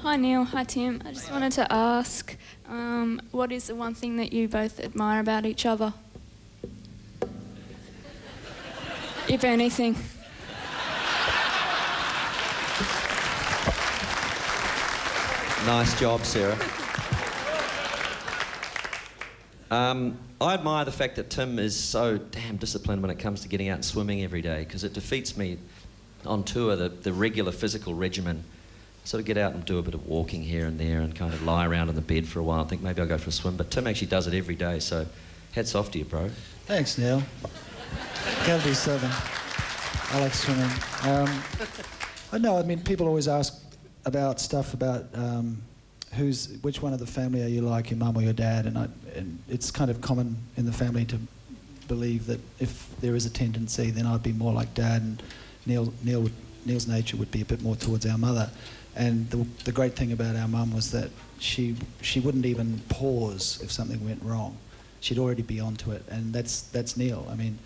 Hi Neil, hi Tim. I just wanted to ask, what is the one thing that you both admire about each other? If anything. Nice job, Sarah. I admire the fact that Tim is so damn disciplined when it comes to getting out and swimming every day, because it defeats me on tour, the regular physical regimen. Sort of get out and do a bit of walking here and there and kind of lie around in the bed for a while and think maybe I'll go for a swim. But Tim actually does it every day, so hats off to you, bro. Thanks, Neil. Gotta be Southern. I like swimming. I mean, people always ask about stuff about which one of the family are you like, your mum or your dad, and it's kind of common in the family to believe that if there is a tendency, then I'd be more like Dad, and Neil's nature would be a bit more towards our mother. And the great thing about our mum was that she wouldn't even pause if something went wrong. She'd already be onto it, and that's Neil. I mean,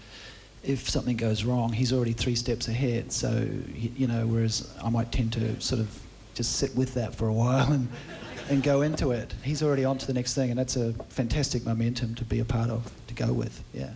if something goes wrong, he's already 3 steps ahead. So, you know, whereas I might tend to sort of just sit with that for a while and go into it. He's already on to the next thing, and that's a fantastic momentum to be a part of, to go with, yeah.